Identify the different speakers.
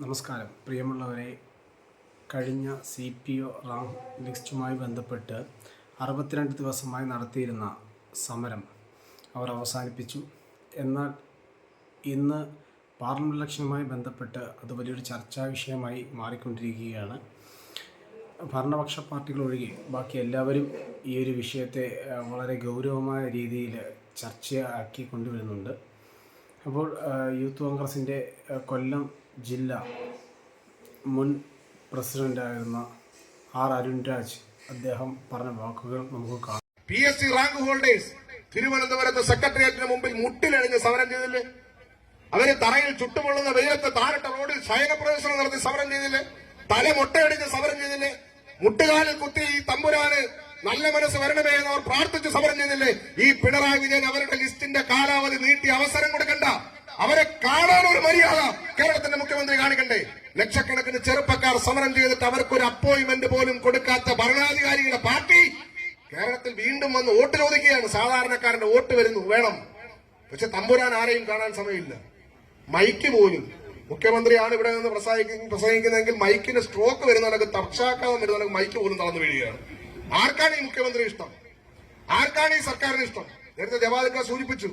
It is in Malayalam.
Speaker 1: നമസ്കാരം പ്രിയമുള്ളവരെ. കഴിഞ്ഞ CPO റാങ്ക് ലിസ്റ്റുമായി ബന്ധപ്പെട്ട് 62 ദിവസമായി നടത്തിയിരുന്ന സമരം അവർ അവസാനിപ്പിച്ചു. എന്നാൽ ഇന്ന് പാർലമെൻറ്റ് ഇലക്ഷനുമായി ബന്ധപ്പെട്ട് അത് വലിയൊരു ചർച്ചാ വിഷയമായി മാറിക്കൊണ്ടിരിക്കുകയാണ്. ഭരണപക്ഷ പാർട്ടികൾ ഒഴികെ ബാക്കി എല്ലാവരും ഈ ഒരു വിഷയത്തെ വളരെ ഗൗരവമായ രീതിയിൽ ചർച്ചയാക്കി കൊണ്ടുവരുന്നുണ്ട്. അപ്പോൾ യൂത്ത് കോൺഗ്രസിൻ്റെ കൊല്ലം ജില്ല മുൻ പ്രസിഡന്റായിരുന്ന അരുൺരാജ് അദ്ദേഹം പറഞ്ഞ വാക്കുകൾ നമുക്ക് കാണാം.
Speaker 2: PSC റാങ്ക് ഹോൾഡേഴ്സ് തിരുവനന്തപുരത്ത് സെക്രട്ടേറിയറ്റിന് മുമ്പിൽ മുട്ടിലണിഞ്ഞ് സമരം ചെയ്തില്ലേ? അവര് തറയിൽ ചുട്ടുപൊള്ളുന്ന വെയിലത്ത് താരട്ട റോഡിൽ ശയന പ്രദർശനം നടത്തി സമരം ചെയ്തില്ലേ? തല മുട്ടയടിച്ച് സമരം ചെയ്തില്ലേ? മുട്ടുകാലിൽ കുത്തി ഈ തമ്പുരാന് നല്ല മനസ്സ് വരണമേ എന്ന് അവർ പ്രാർത്ഥിച്ച് സമരം ചെയ്തില്ലേ? ഈ പിണറായി വിജയൻ അവരുടെ ലിസ്റ്റിന്റെ കാലാവധി നീട്ടി അവസരം കൊടുക്കണ്ട. അവരെ കാണാൻ ഒരു മര്യാദ കേരളത്തിന്റെ മുഖ്യമന്ത്രി കാണിക്കണ്ടേ? ലക്ഷക്കണക്കിന് ചെറുപ്പക്കാർ സമരം ചെയ്തിട്ട് അവർക്കൊരു അപ്പോയിന്റ്മെന്റ് പോലും കൊടുക്കാത്ത ഭരണാധികാരിയുടെ പാർട്ടി കേരളത്തിൽ വീണ്ടും വന്ന് വോട്ട് ചോദിക്കുകയാണ്. സാധാരണക്കാരന്റെ വോട്ട് വരുന്നു വേണം, പക്ഷെ തമ്പുരാൻ ആരെയും കാണാൻ സമയമില്ല. മൈക്ക് പോലും മുഖ്യമന്ത്രിയാണ് ഇവിടെ നിന്ന് പ്രസംഗിക്കുന്നതെങ്കിൽ മൈക്കിന് സ്ട്രോക്ക് വരുന്നവർക്ക് പക്ഷാഘാതം വരുന്നവർക്ക് മൈക്ക് പോലും തളർന്നു വീഴുകയാണ്. ആർക്കാണ് ഈ മുഖ്യമന്ത്രി ഇഷ്ടം? ആർക്കാണ് ഈ സർക്കാരിന് ഇഷ്ടം? നേരത്തെ ജവാദിക്ക സൂചിപ്പിച്ചു,